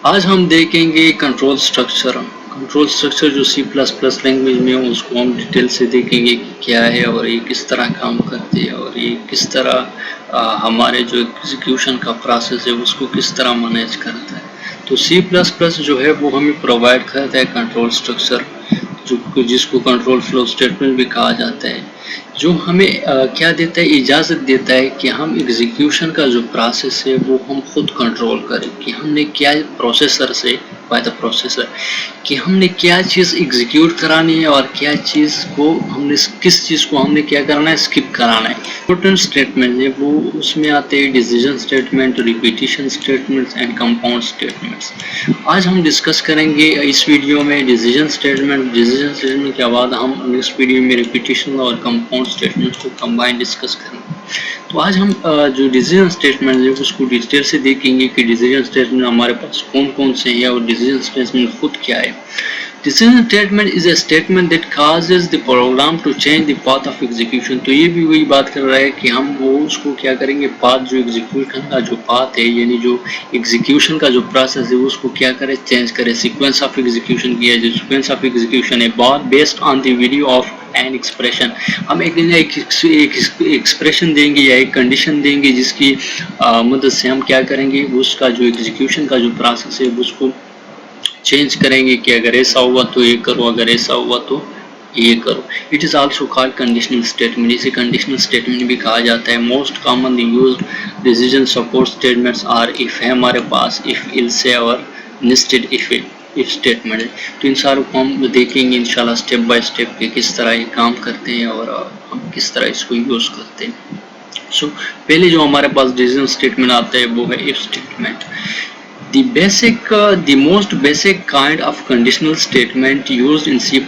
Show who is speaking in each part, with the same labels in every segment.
Speaker 1: आज हम देखेंगे कंट्रोल स्ट्रक्चर। कंट्रोल स्ट्रक्चर जो C++ लैंग्वेज में है उसको हम डिटेल से देखेंगे कि क्या है और ये किस तरह काम करती है और ये किस तरह हमारे जो एग्जीक्यूशन का प्रोसेस है उसको किस तरह मैनेज करता है। तो C++ जो है वो हमें प्रोवाइड करता है कंट्रोल स्ट्रक्चर, जिसको कंट्रोल फ्लो स्टेटमेंट भी कहा जाता है, जो हमें क्या देता है, इजाज़त देता है कि हम एग्जीक्यूशन का जो प्रोसेस है वो हम खुद कंट्रोल करें कि हमने क्या प्रोसेसर से बाय द प्रोसेसर कि हमने क्या चीज़ एग्जीक्यूट करानी है और क्या चीज़ को हमने किस चीज़ को हमने क्या करना है, स्किप कराना है। इम्पोर्टेंट स्टेटमेंट है वो उसमें आते हैं decision statement, repetition statements and compound statements. आज हम डिस्कस करेंगे इस वीडियो में डिसीजन स्टेटमेंट के बाद हम नेक्स्ट वीडियो में रिपीटिशन और कंपाउंड स्टेटमेंट को कंबाइन डिस्कस करेंगे। तो आज हम जो डिसीजन स्टेटमेंट है उसको डिटेल से देखेंगे कि डिसीजन स्टेटमेंट हमारे पास कौन कौन से हैं और डिसीजन स्टेटमेंट खुद क्या है। Decision statement is a statement that causes the program to change the path of execution। तो ये भी वही बात कर रहा है कि हम वो उसको क्या करेंगे, पाथ जो एग्जीक्यूशन का जो पाथ है यानी जो एग्जीक्यूशन का जो प्रोसेस है उसको क्या करे, चेंज करे। सीक्वेंस ऑफ एग्जीक्यूशन किया है, जो सीक्वेंस ऑफ एग्जीक्यूशन है based on the value of an expression. हम एक एक्सप्रेशन देंगे या एक कंडीशन देंगे जिसकी मदद से हम क्या करेंगे, उसका जो एग्जीक्यूशन का जो प्रोसेस है उसको चेंज करेंगे कि अगर ऐसा हुआ तो ये करो, अगर ऐसा हुआ तो ये करो। It is also called conditional statement. इसे कंडीशनल स्टेटमेंट भी कहा जाता है। Most commonly used decision support statements are if है हमारे पास, इफ, इल्से और नेस्टेड इफ स्टेटमेंट है। तो इन सारों को हम देखेंगे इंशाल्लाह स्टेप बाय स्टेप कि किस तरह ये काम करते हैं और हम किस तरह इसको यूज करते हैं। सो पहले जो हमारे पास डिसीजन स्टेटमेंट आता है वो है if statement. The most basic kind of conditional statement used in C++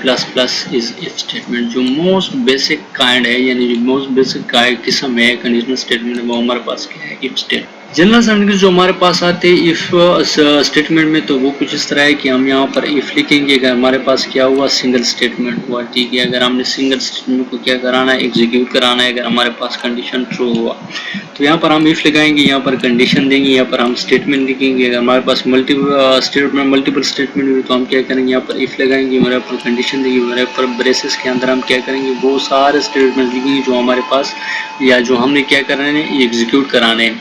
Speaker 1: is if statement। जो most basic kind है यानी जो most basic किस्म है conditional statement वो हमारे पास क्या है, if statement। जनरल सेंटेंस जो हमारे पास आते हैं इफ स्टेटमेंट में तो वो कुछ इस तरह है कि हम यहाँ पर इफ लिखेंगे अगर हमारे पास क्या हुआ, सिंगल स्टेटमेंट हुआ, ठीक है। अगर हमने सिंगल स्टेटमेंट को क्या कराना है, एग्जीक्यूट कराना है अगर हमारे पास कंडीशन ट्रू हुआ तो यहाँ पर हम इफ लगाएंगे, यहाँ पर कंडीशन देंगे, यहाँ पर हम स्टेटमेंट लिखेंगे। अगर हमारे पास मल्टीपल स्टेटमेंट हुई तो हम क्या करेंगे, यहाँ पर इफ लगाएंगे, हमारे पर कंडीशन देंगे, हमारे पर ब्रेसेस के अंदर हम क्या करेंगे, वो सारे स्टेटमेंट लिखेंगे जो हमारे पास या जो हमने क्या कराने हैं, एग्जीक्यूट कराने हैं।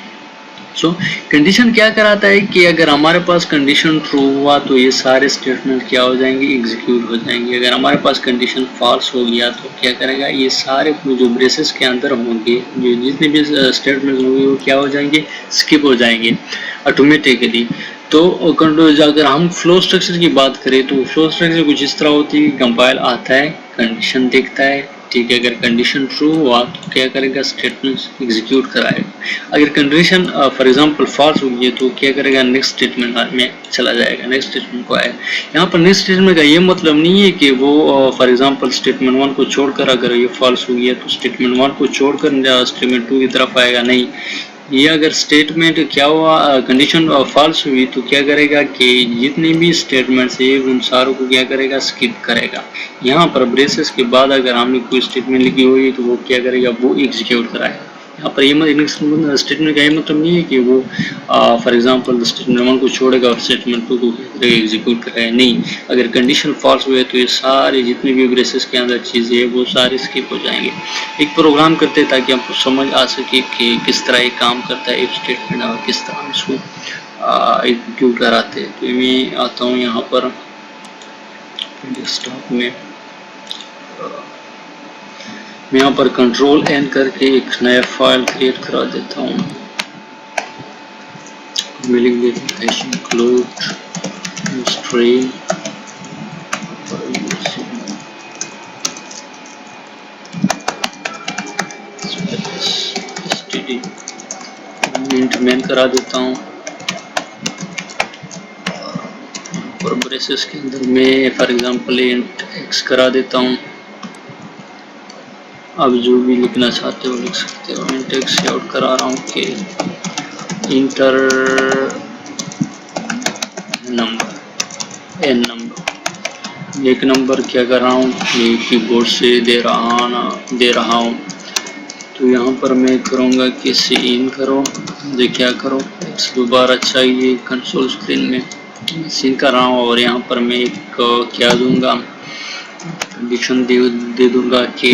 Speaker 1: सो कंडीशन क्या कराता है कि अगर हमारे पास कंडीशन ट्रू हुआ तो ये सारे स्टेटमेंट क्या हो जाएंगे, एग्जीक्यूट हो जाएंगे। अगर हमारे पास कंडीशन फॉल्स हो गया तो क्या करेगा, ये सारे जो ब्रेसेस के अंदर होंगे, जो जितने भी स्टेटमेंट होंगे वो क्या हो जाएंगे, स्किप हो जाएंगे ऑटोमेटिकली। तो अगर हम फ्लो स्ट्रक्चर की बात करें तो फ्लो स्ट्रक्चर कुछ इस तरह होती है कि कंपाइल आता है, कंडीशन देखता है, ठीक है। अगर कंडीशन ट्रू हुआ तो क्या करेगा, स्टेटमेंट एग्जीक्यूट कराएगा। अगर कंडीशन फॉर एग्जांपल फॉल्स हुई है तो क्या करेगा, नेक्स्ट स्टेटमेंट में चला जाएगा, नेक्स्ट स्टेटमेंट को आएगा। यहाँ पर नेक्स्ट स्टेटमेंट का ये मतलब नहीं है कि वो फॉर एग्जांपल स्टेटमेंट 1 को छोड़कर अगर ये फॉल्स हुई है तो स्टेटमेंट 1 को छोड़कर स्टेटमेंट 2 की तरफ आएगा, नहीं। ये अगर स्टेटमेंट क्या हुआ, कंडीशन फॉल्स हुई तो क्या करेगा कि जितने भी स्टेटमेंट्स है उन सारों को क्या करेगा, स्किप करेगा। यहाँ पर ब्रेसेस के बाद अगर हमने कोई स्टेटमेंट लिखी हुई तो वो क्या करेगा, वो एग्जीक्यूट कराएगा। यहाँ पर ये स्टेटमेंट का ये मतलब नहीं है कि वो फॉर एग्जांपल स्टेटमेंट 1 को छोड़ेगा और स्टेटमेंट 2 को एग्जीक्यूट कराएगा, नहीं। अगर कंडीशन फॉल्स हुए तो ये सारे जितने भी ब्रेसेस के अंदर चीज़ें है वो सारे स्किप हो जाएंगे। एक प्रोग्राम करते हैं ताकि आपको समझ आ सके कि किस तरह ये काम करता है इफ स्टेटमेंट और किस तरह हम इसको एग्जीक्यूट कराते हैं। तो मैं आता हूँ यहाँ पर डेस्कटॉप में, मैं यहाँ पर कंट्रोल एन करके एक नया फाइल क्रिएट करा देता हूँ। मैं लिख देता हूँ include string इंट मेन करा देता हूँ और ब्रेसेस के अंदर मैं फॉर एग्जांपल इंट एक्स करा देता हूँ। अब जो भी लिखना चाहते हो लिख सकते हो। इंट एक्स आउट करा रहा हूँ कि इंटर नंबर, एन नंबर, एक नंबर क्या कर रहा हूँ कि कीबोर्ड से दे रहा हूँ। तो यहाँ पर मैं करूँगा कि सी इन करो, मुझे क्या करो एक्स दोबारा चाहिए कंसोल स्क्रीन में, सीन कर रहा हूँ। और यहाँ पर मैं एक क्या दूंगा, कंडीशन दे दूंगा कि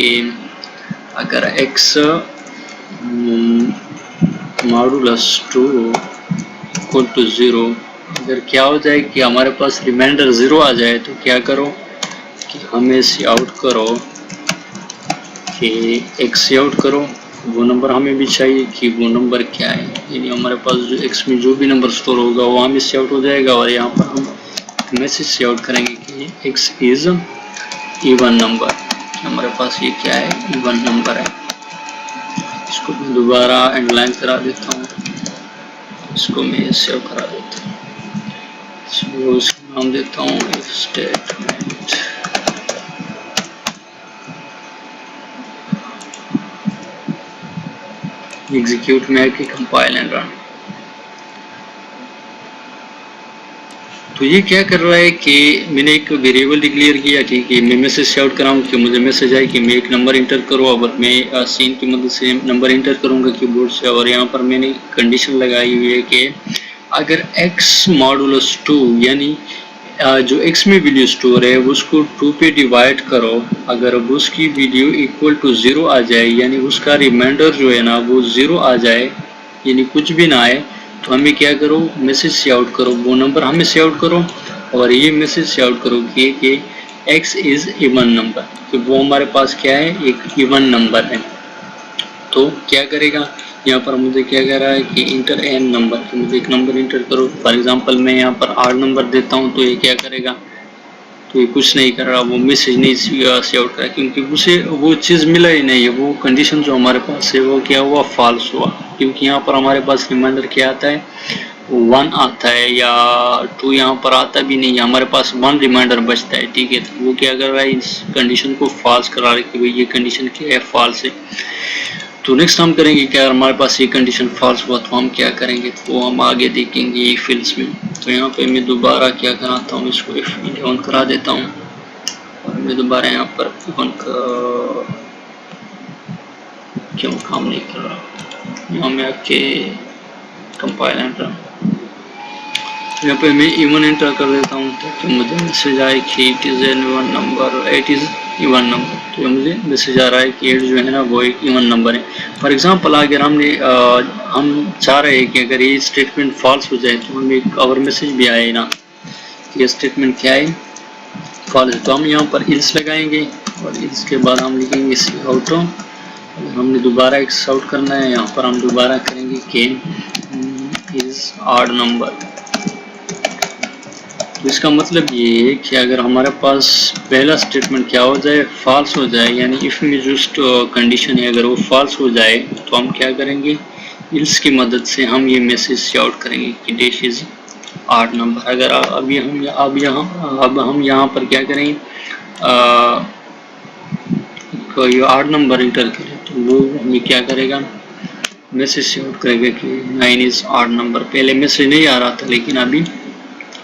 Speaker 1: अगर एक्स मॉडुलस 2 इक्वल टू 0, अगर क्या हो जाए कि हमारे पास रिमाइंडर 0 आ जाए तो क्या करो कि हमें सी आउट करो कि एक्स सी आउट करो, वो नंबर हमें भी चाहिए कि वो नंबर क्या है, यानी हमारे पास जो एक्स में जो भी नंबर स्टोर होगा वो हमें सी आउट हो जाएगा। और यहाँ पर हम मैसेज सी आउट करेंगे कि एक्स इज इवन नंबर, हमारे पास ये क्या है, इवन नंबर है। इसको मैं दोबारा एंडलाइन करा देता हूँ, इसको मैं सेव करा देता हूँ, इसको नाम देता हूँ इफ स्टेटमेंट। एग्जीक्यूट में कि कंपाइल एंड रन। तो ये क्या कर रहा है कि मैंने एक वेरिएबल डिक्लेयर किया, ठीक है, मैं मैसेज से आउट कराऊँ कि मुझे मैसेज आए कि मैं एक नंबर इंटर करो, और मैं सीन की मदद से नंबर इंटर करूँगा कीबोर्ड से। और यहाँ पर मैंने कंडीशन लगाई हुई है कि अगर x मॉडुलस 2 यानी जो x में वैल्यू स्टोर है उसको 2 पे डिवाइड करो, अगर उसकी वैल्यू इक्वल टू 0 आ जाए, यानी उसका रिमाइंडर जो है ना वो 0 आ जाए, यानी कुछ भी ना आए, तो हमें क्या करो, मैसेज से आउट करो, वो नंबर हमें से आउट करो और ये मैसेज से आउट करो कि x इज इवन नंबर, तो वो हमारे पास क्या है, एक इवन नंबर है। तो क्या करेगा, यहाँ पर मुझे क्या कह रहा है कि इंटर एन नंबर, तो मुझे एक नंबर इंटर करो। फॉर एग्जांपल मैं यहाँ पर 8 नंबर देता हूँ, तो ये क्या करेगा, तो ये कुछ नहीं कर रहा, वो मैसेज नहीं से आउट करा, क्योंकि उसे वो चीज़ मिला ही नहीं है, वो कंडीशन जो हमारे पास है वो क्या हुआ, फॉल्स हुआ, क्योंकि यहाँ पर हमारे पास रिमाइंडर क्या आता है, 1 आता है या 2 यहाँ पर आता भी नहीं है, हमारे पास 1 रिमाइंडर बचता है, ठीक है। तो वो क्या कर रहा है, इस कंडीशन को फॉल्स करा रहा है कि भाई ये कंडीशन क्या है, फॉल्स है। तो नेक्स्ट हम करेंगे क्या, अगर हमारे पास ये कंडीशन फॉल्स हुआ तो हम क्या करेंगे, तो हम आगे देखेंगे इफ एल्स में। तो यहाँ पे मैं दोबारा क्या कराता हूँ, इसको इफ 11 करा देता हूँ, और मैं दोबारा यहाँ पर 1 का क्यों काम नहीं कर रहा, यहाँ में आके कंपाइल एंड रन, यहाँ पे मैं इवन एंटर कर देता हूँ ताकि मुझे मैसेज आए कि it is an even number, 8 is even number. तो मुझे मैसेज आ रहा है कि 8 जो है ना वो एक इवन नंबर है। फॉर एग्जांपल अगर हम चाह रहे हैं कि अगर ये स्टेटमेंट फॉल्स हो जाए तो हमें एक और मैसेज भी आए ना, ये स्टेटमेंट क्या है, फॉल्स है। तो हम यहाँ पर इल्स लगाएंगे और इसके बाद हम लिखेंगे सी आउट, हमने दोबारा एक आउट करना है, यहाँ पर हम दोबारा करेंगे कि इज ऑड नंबर। तो इसका मतलब ये है कि अगर हमारे पास पहला स्टेटमेंट क्या हो जाए, फॉल्स हो जाए, यानी इफ में जो कंडीशन है अगर वो फॉल्स हो जाए तो हम क्या करेंगे, इल्स की मदद से हम ये मैसेज से आउट करेंगे कि डैश इज ऑड नंबर। अगर अब हम यहाँ पर क्या करें, ये ऑड नंबर इंटर करें तो वो हमें क्या करेगा, मैसेज से आउट करेगा कि 9 इज ऑड नंबर। पहले मैसेज नहीं आ रहा था लेकिन अभी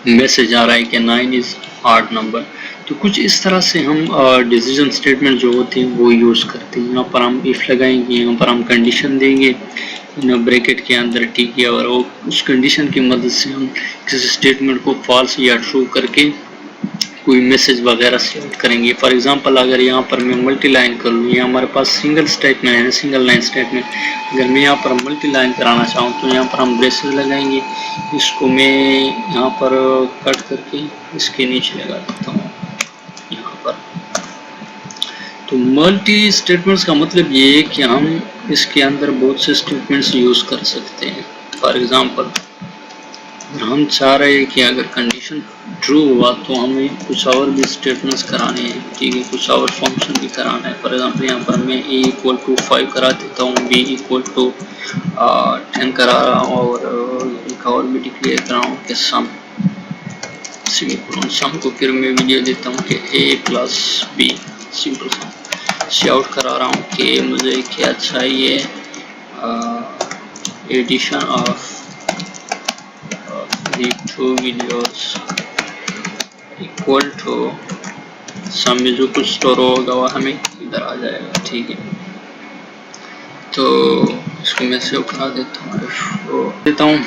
Speaker 1: मैसेज आ रहा है कि 9 इज ऑड नंबर। तो कुछ इस तरह से हम डिसीजन स्टेटमेंट जो होते हैं वो यूज़ करते हैं। यहाँ पर हम इफ लगाएंगे, यहाँ पर हम कंडीशन देंगे ब्रैकेट के अंदर, ठीक है, और वो उस कंडीशन की मदद से हम किसी स्टेटमेंट को फॉल्स या ट्रू करके कोई मैसेज वगैरह से आउट करेंगे। फॉर एग्जांपल अगर यहाँ पर मैं मल्टी लाइन कर लूँ, ये हमारे पास सिंगल स्टेटमेंट है, सिंगल लाइन स्टेटमेंट, अगर मैं यहाँ पर मल्टी लाइन कराना चाहूँ तो यहाँ पर हम ब्रेसेस लगाएंगे, इसको मैं यहाँ पर कट करके इसके नीचे लगा देता हूँ यहाँ पर। तो मल्टी स्टेटमेंट्स का मतलब ये है कि हम इसके अंदर बहुत से स्टेटमेंट्स यूज़ कर सकते हैं। फॉर एग्जांपल हम चाह रहे हैं कि अगर कंडीशन ट्रू हुआ तो हमें कुछ और भी स्टेटमेंट्स कराने हैं, ठीक है, कुछ और फंक्शन भी कराना है। फॉर एग्जांपल यहाँ पर मैं a इक्वल टू 5 करा देता हूँ, b इक्वल टू 10 करा रहा हूँ, और एक और भी डिक्लेयर करा हूँ कि सम सम को फिर मैं वीडियो देता हूँ कि a plus b simple sum से आउट करा रहा हूँ कि मुझे क्या चाहिए, addition of the two videos equal to sum में जो कुछ स्टोर होगा वो हमें इधर आ जाएगा, ठीक है। तो इसको मैं सेव करा देता हूँ, देता हूँ।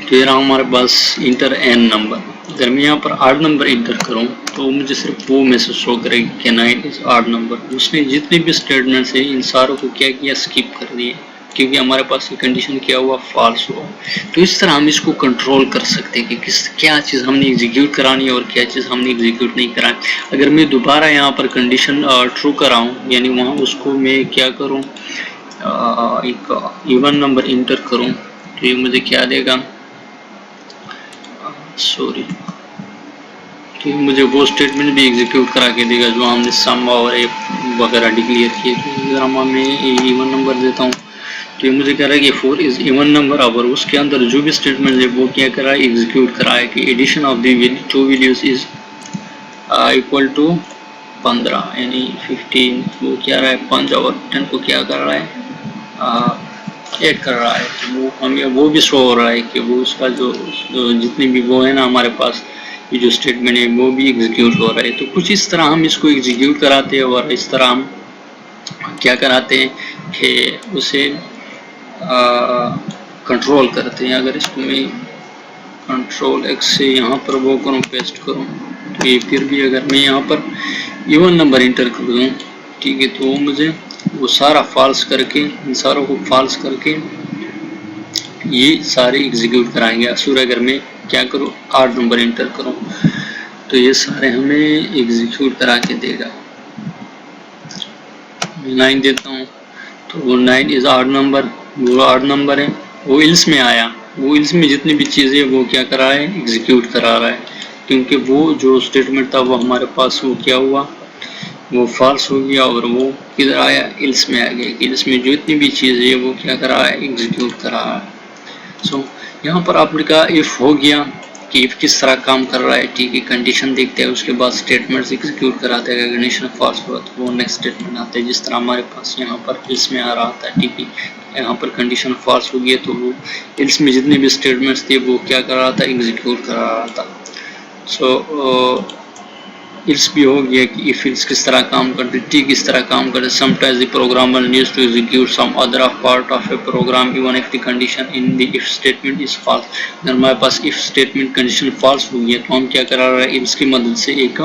Speaker 1: तो ये रहा हमारे पास इंटर एन नंबर। अगर मैं यहाँ पर आड नंबर इंटर करूँ तो मुझे सिर्फ वो मैसेज शो करेगी कि 9 इज आड नंबर। उसने जितने भी स्टेटमेंट्स हैं इन सारों को क्या किया, स्किप कर दिए, क्योंकि हमारे पास ये कंडीशन क्या हुआ, फॉल्स हुआ। तो इस तरह हम इसको कंट्रोल कर सकते हैं कि क्या चीज़ हमने एग्जीक्यूट करानी है और क्या चीज़ हमने एग्जीक्यूट नहीं करानी। अगर मैं दोबारा यहाँ पर कंडीशन ट्रू कराऊँ, यानी वहाँ उसको मैं क्या करूँ, एक इवन नंबर इंटर करूँ, तो ये मुझे क्या देगा, सॉरी, तो मुझे वो स्टेटमेंट भी एग्जीक्यूट करा के देगा जो हमने सम और ए वगैरह डिक्लेयर किए। तो अगर मैं इवन नंबर देता हूँ तो ये मुझे कह रहा है कि 4 इज इवन नंबर, और उसके अंदर जो भी स्टेटमेंट है वो क्या कर रहा है, एग्जीक्यूट करा है कि addition of the two values is equal to 15, यानी 15 वो क्या रहा है, 5 और 10 को क्या कर रहा है, ऐड कर रहा है। तो वो हमें वो भी शो हो रहा है कि वो उसका जो जितने भी वो है ना हमारे पास ये जो स्टेटमेंट है वो भी एग्जीक्यूट हो रहा है। तो कुछ इस तरह हम इसको एग्जीक्यूट कराते हैं और इस तरह हम क्या कराते हैं कि उसे कंट्रोल करते हैं। अगर इसको मैं कंट्रोल एक्स से यहाँ पर वो करूँ, पेस्ट करूँ, तो ये फिर भी अगर मैं यहाँ पर इवन नंबर इंटर कर दूँ, ठीक है, तो वो मुझे वो सारा फॉल्स करके, इन सारों को फॉल्स करके ये सारे एग्जीक्यूट कराएंगे। असुर अगर मैं क्या करूँ, 8 नंबर इंटर करूँ तो ये सारे हमें एग्जीक्यूट करा के देगा। 9 देता हूँ तो वो 9 इज आड नंबर, वो आड नंबर है, वो इल्स में आया, वो इल्स में जितनी भी चीज़ें वो क्या करा है, एग्जीक्यूट करा रहा है, क्योंकि वो जो स्टेटमेंट था वो हमारे पास वो क्या हुआ, वो फॉल्स हो गया और वो किधर आया, इल्स में आ गया। इल्स में जो इतनी भी चीज़ है वो क्या करा है, एग्जीक्यूट करा है। सो यहाँ पर आपने कहा इफ़ हो गया कि इफ़ किस तरह काम कर रहा है, ठीक है, कंडीशन देखते हैं, उसके बाद स्टेटमेंट्स एग्जीक्यूट कराते हैं। कंडीशन फॉल्स हुआ तो वो नेक्स्ट स्टेटमेंट आता है, जिस तरह हमारे पास यहाँ पर इल्स में आ रहा था, ठीक है, यहाँ पर कंडीशन फॉल्स हो गई तो वो इल्स में जितने भी स्टेटमेंट्स थे वो क्या कर रहा था, एग्जीक्यूट कर रहा था। सो इल्स भी हो गया कि इफ इल्स किस तरह काम करते, ठीक इस तरह काम करते। Sometimes the programmer needs to execute some other part of a program even if the condition in the if statement is false. अगर हमारे पास इफ स्टेटमेंट कंडीशन फॉल्स हो गया तो हम क्या करा रहे हैं, इल्स की मदद से एक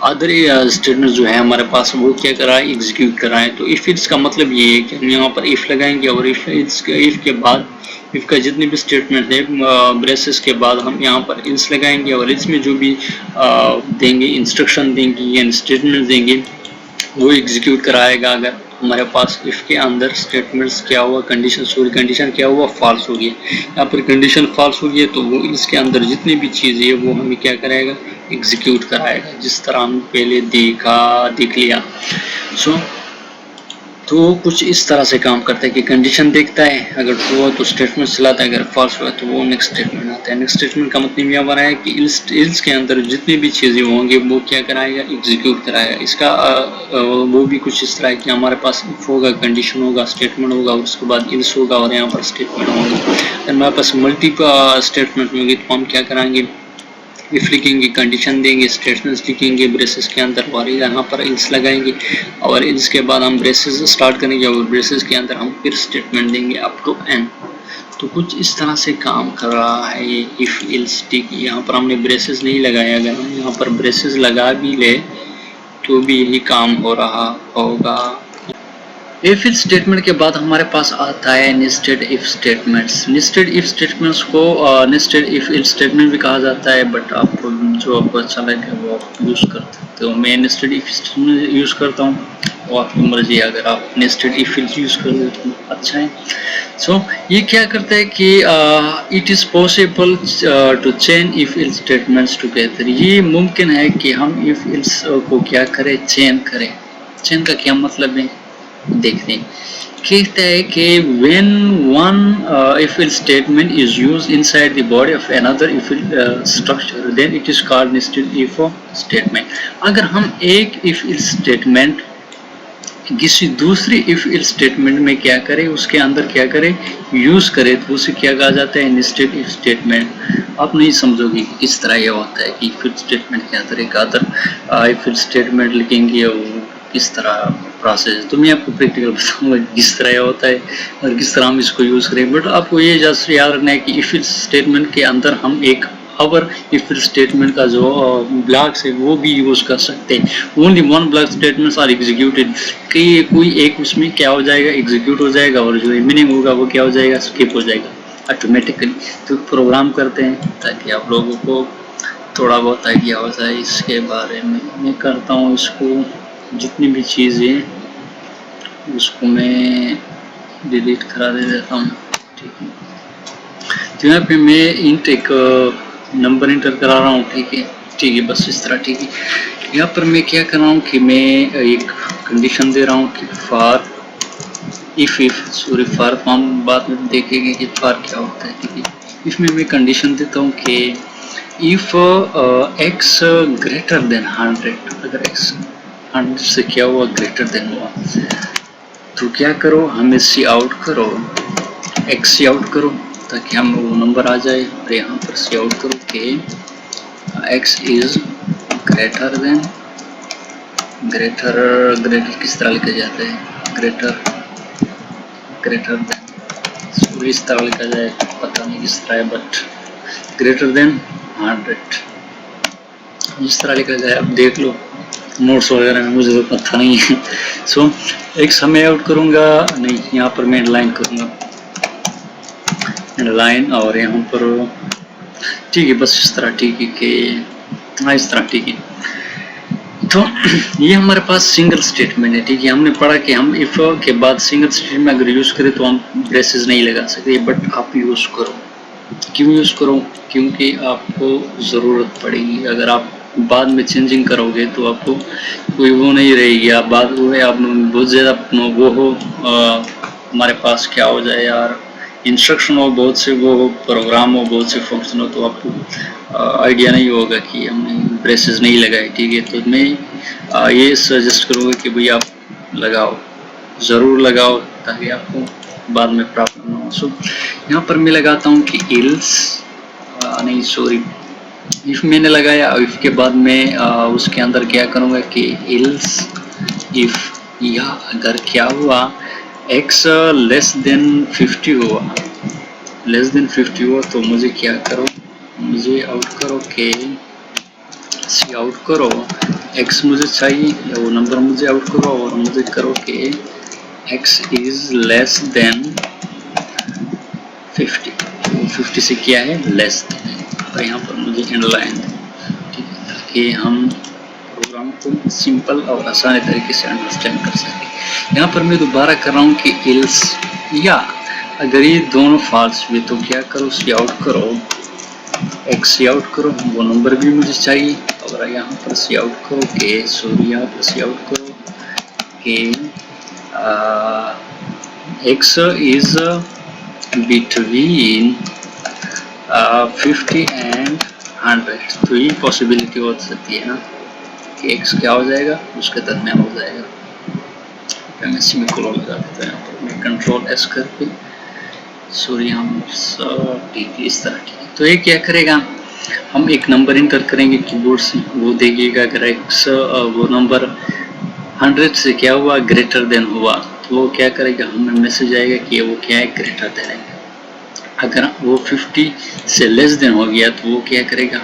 Speaker 1: अदर स्टेटमेंट जो है हमारे पास वो क्या करा है, एग्जीक्यूट कराएं। तो इफ इल्स का मतलब ये है कि हम यहाँ पर इफ लगाएंगे और इफ के बाद इफ का जितने भी स्टेटमेंट है ब्रेसेस के बाद हम यहाँ पर इल्स लगाएंगे और इसमें जो भी देंगे, इंस्ट्रक्शन देंगे या स्टेटमेंट देंगे वो एग्जीक्यूट कराएगा। अगर हमारे पास इफ के अंदर स्टेटमेंट्स क्या हुआ, कंडीशन क्या हुआ, फॉल्स हो गया। यहाँ पर कंडीशन फॉल्स हो गया तो वो इसके अंदर जितनी भी चीज़ है वो हमें क्या कराएगा, एग्जीक्यूट कराएगा, जिस तरह हम पहले देख लिया। तो कुछ इस तरह से काम करता है कि कंडीशन देखता है, अगर ट्रू हुआ तो स्टेटमेंट चलाता है, अगर फॉल्स हुआ तो वो नेक्स्ट स्टेटमेंट आता है। नेक्स्ट स्टेटमेंट का मतलब यह बना है कि इल्स के अंदर जितनी भी चीज़ें होंगी वो क्या कराएगा, एग्जीक्यूट कराएगा। इसका वो भी कुछ इस तरह है कि हमारे पास इफ होगा, कंडीशन होगा, स्टेटमेंट होगा, उसके बाद इल्स होगा और यहाँ पर स्टेटमेंट होगा। अगर हमारे पास मल्टीपल स्टेटमेंट होगी तो हम क्या कराएंगे, इफ लिखेंगे, कंडीशन देंगे, स्टेटमेंट्स लिखेंगे ब्रेसेस के अंदर और यहाँ पर इल्स लगाएंगे और इल्स के बाद हम ब्रेसेस स्टार्ट करेंगे और ब्रेसेस के अंदर हम फिर स्टेटमेंट देंगे अप टू एन। तो कुछ इस तरह से काम कर रहा है ये इफ इल्स, ठीक। यहाँ पर हमने ब्रेसेस नहीं लगाया, अगर हम यहाँ पर ब्रेसेस लगा भी ले तो भी यही काम हो रहा होगा। इफ इफ स्टेटमेंट के बाद हमारे पास आता है nested if statements. Nested if statements को नेस्टेड इफ स्टेटमेंट भी कहा जाता है, बट आप जो आपको अच्छा लगे वो आप यूज़ कर सकते हो। मैं नेस्टेड इफ स्टेटमेंट यूज़ करता हूँ, वो आपकी मर्जी है, अगर आप नेस्टेड इफ यूज़ कर रहे हो तो अच्छा है। सो ये क्या करता है कि it is possible to chain if ills statements together. ये मुमकिन है कि हम इफ इल्स को क्या करें, चेन करें। चेन का क्या मतलब है देखते हैं। कहता है कि when one if else statement is used inside the body of another if structure then it is called nested if statement। अगर हम एक if else statement किसी दूसरी if else statement में क्या करें, उसके अंदर क्या करें, यूज करें, तो उसे क्या कहा जाता है, nested if statement। आप नहीं समझोगे कि किस तरह यह होता है कि if else statement के अंदर एक अदर if else statement लिखेंगे, वो किस तरह प्रोसेस। तो मैं आपको प्रैक्टिकल बताऊंगा किस तरह होता है और किस तरह हम इसको यूज़ करें। बट आपको ये जस्ट याद रखना है कि इफ स्टेटमेंट के अंदर हम एक अवर इफ स्टेटमेंट का जो ब्लॉक्स है वो भी यूज़ कर सकते हैं। Only one block statements are executed, कि कोई एक उसमें क्या हो जाएगा, एग्जीक्यूट हो जाएगा और जो मीनिंग होगा वो क्या हो जाएगा, स्किप हो जाएगा ऑटोमेटिकली। तो प्रोग्राम करते हैं ताकि आप लोगों को थोड़ा बहुत आइडिया हो जाए इसके बारे में। मैं करता हूँ इसको, जितनी भी चीज़ें उसको मैं डिलीट करा दे देता हूँ, ठीक है। तो यहाँ पे मैं इंट एक नंबर इंटर करा रहा हूँ, ठीक है, बस इस तरह, ठीक है। यहाँ पर मैं क्या कर रहा हूँ कि मैं एक कंडीशन दे रहा हूँ कि फॉर फॉर को हम बाद में देखेंगे कि फॉर क्या होता है, ठीक है। इसमें मैं कंडीशन देता हूँ कि इफ x ग्रेटर देन 100, अगर x 100 से क्या हुआ, ग्रेटर देन हुआ, तो क्या करो, हमें सी आउट करो, x सी आउट करो ताकि हम वो नंबर आ जाए। और यहाँ पर सी आउट करो कि x is greater than, greater किस तरह लिखा जाता है, ग्रेटर देन इस तरह लिखा जाए, पता नहीं किस तरह है, बट ग्रेटर देन 100 इस तरह लिखा जाए। अब देख लो नोट्स वगैरह में, मुझे तो पता नहीं है। सो एक्स हमें आउट करूंगा, नहीं यहाँ पर मैं लाइन करूंगा, लाइन, और यहाँ पर ठीक है, बस इस तरह, ठीक है कि हाँ इस तरह, ठीक है। तो ये हमारे पास सिंगल स्टेटमेंट है, ठीक है। हमने पढ़ा कि हम इफ के बाद सिंगल स्टेटमेंट अगर यूज करें तो हम ब्रेसेस नहीं लगा सकते, बट आप यूज करो। क्यों यूज करो, क्योंकि आपको ज़रूरत पड़ेगी। अगर आप बाद में चेंजिंग करोगे तो आपको कोई वो नहीं रहेगी, आप बाद में आप बहुत ज़्यादा वो हो, हमारे पास क्या हो जाए यार, इंस्ट्रक्शन हो बहुत से, वो हो प्रोग्राम हो बहुत से, फंक्शन हो, तो आपको आइडिया नहीं होगा कि हमने ब्रेसेस नहीं लगाए, ठीक है। तो मैं ये सजेस्ट करूँगा कि भाई आप लगाओ, ज़रूर लगाओ, ताकि आपको बाद में प्रॉब्लम ना हो। सो यहाँ पर मैं लगाता हूँ कि इल्स नहीं सॉरी, इफ मैंने लगाया, इफ के बाद मैं उसके अंदर क्या करूँगा कि इल्स इफ, या अगर क्या हुआ x लेस देन 50 हुआ, लेस देन 50 हुआ, तो मुझे क्या करो, मुझे आउट करो कि सी आउट करो, x मुझे चाहिए, या वो नंबर मुझे आउट करो, और मुझे करो कि x इज लेस देन 50, 50 से क्या है, लेस देन, और यहाँ पर मुझे एंड लाइन, ठीक है, ताकि हम प्रोग्राम को सिंपल और आसान तरीके से अंडरस्टैंड कर सकें। यहाँ पर मैं दोबारा कर रहा हूँ कि इल्स, या अगर ये दोनों फॉल्स हुए तो क्या करो, सी आउट करो, एक्स सी आउट करो, वो नंबर भी मुझे चाहिए, और यहाँ पर सी आउट करो कि सॉरी, यहाँ पर सी आउट करो कि एक्स इज बिटवीन 50 एंड 100। तो ये पॉसिबिलिटी हो सकती है ना कि x क्या हो जाएगा, उसके दरमियान हो जाएगा। मैं सेमीकोलन लगा देता हूँ, यहाँ पर मैं कंट्रोल एस करके, सॉरी हम ठीक है इस तरह, ठीक है। तो ये क्या करेगा, हम एक नंबर इंटर करेंगे कीबोर्ड से, वो देखेगा अगर x वो नंबर 100 से क्या हुआ, ग्रेटर देन हुआ, तो वो क्या करेगा, हमें मैसेज आएगा कि वो क्या है, ग्रेटर देन है। अगर वो 50 से लेस देन हो गया तो वो क्या करेगा,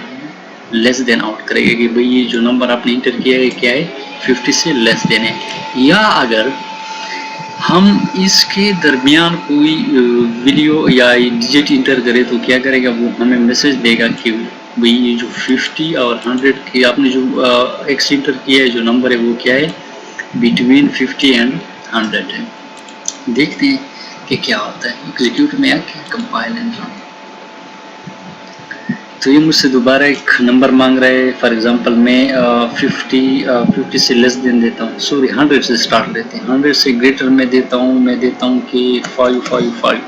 Speaker 1: लेस देन आउट करेगा कि भाई ये जो नंबर आपने इंटर किया है क्या है, 50 से लेस देन है। या अगर हम इसके दरमियान कोई वीडियो या डिजिट इंटर करें तो क्या करेगा, वो हमें मैसेज देगा कि भाई ये जो 50 और 100 की आपने जो एक्स इंटर किया है, जो नंबर है वो क्या है, बिटवीन 50 एंड 100 है। देखते हैं कि क्या होता है। एग्जीक्यूट में आके कंपाइल एंड रन, तो ये मुझसे दोबारा एक नंबर मांग रहा है। फॉर एग्जांपल मैं 50 से लेस देन देता हूँ, सॉरी 100 से स्टार्ट देते हैं, 100 से ग्रेटर मैं देता हूँ कि 555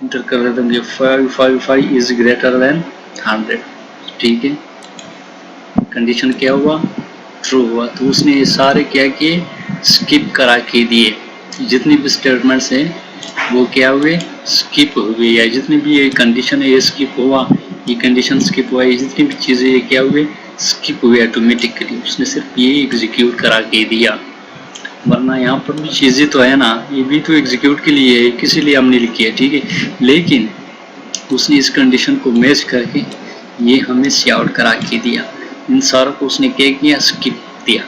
Speaker 1: इंटर कर देता हूँ कि 555 इज ग्रेटर देन 100, ठीक है। कंडीशन क्या हुआ, ट्रू हुआ, तो उसने ये सारे क्या किए, स्किप करा के दिए, जितनी भी स्टेटमेंट्स हैं वो क्या हुए, स्किप हुए, या जितनी भी ये कंडीशन है ये स्किप हुआ, ये कंडीशन स्किप हुआ, ये जितनी भी चीज़ें ये क्या हुए, स्किप हुए ऑटोमेटिकली। उसने सिर्फ ये एग्जीक्यूट करा के दिया, वरना यहाँ पर भी चीज़ें तो है ना, ये भी तो एग्जीक्यूट के लिए है, किसी लिए हमने लिखी है, ठीक है। लेकिन उसने इस कंडीशन को मैच करके ये हमें सी आउट करा के दिया। इन सारों को उसने क्या किया, स्किप दिया,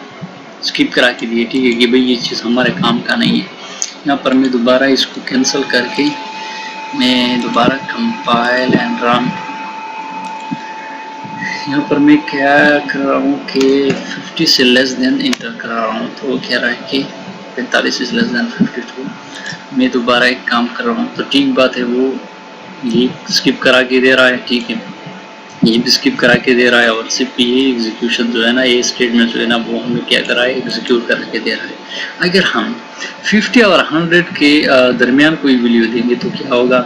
Speaker 1: स्किप करा के दिया, ठीक है, कि भाई ये चीज़ हमारे काम का नहीं है। यहाँ पर मैं दोबारा इसको कैंसिल करके मैं दोबारा कंपाइल एंड रन। यहाँ पर मैं क्या कर रहा हूँ कि 50 से लेस देन इंटर कर रहा हूँ, तो वो कह रहा है कि 45 इज लेस देन 52। मैं दोबारा एक काम कर रहा हूँ, तो ठीक बात है, वो ये स्किप करा के दे रहा है, ठीक है, ये भी स्किप करा के दे रहा है, और सिर्फ ये एग्जीक्यूशन जो है ना, ये स्टेटमेंट जो है ना, वो हमें क्या कर रहा है, एग्जीक्यूट करके दे रहा है। अगर हम 50 और 100 के दरमियान कोई वैल्यू देंगे तो क्या होगा,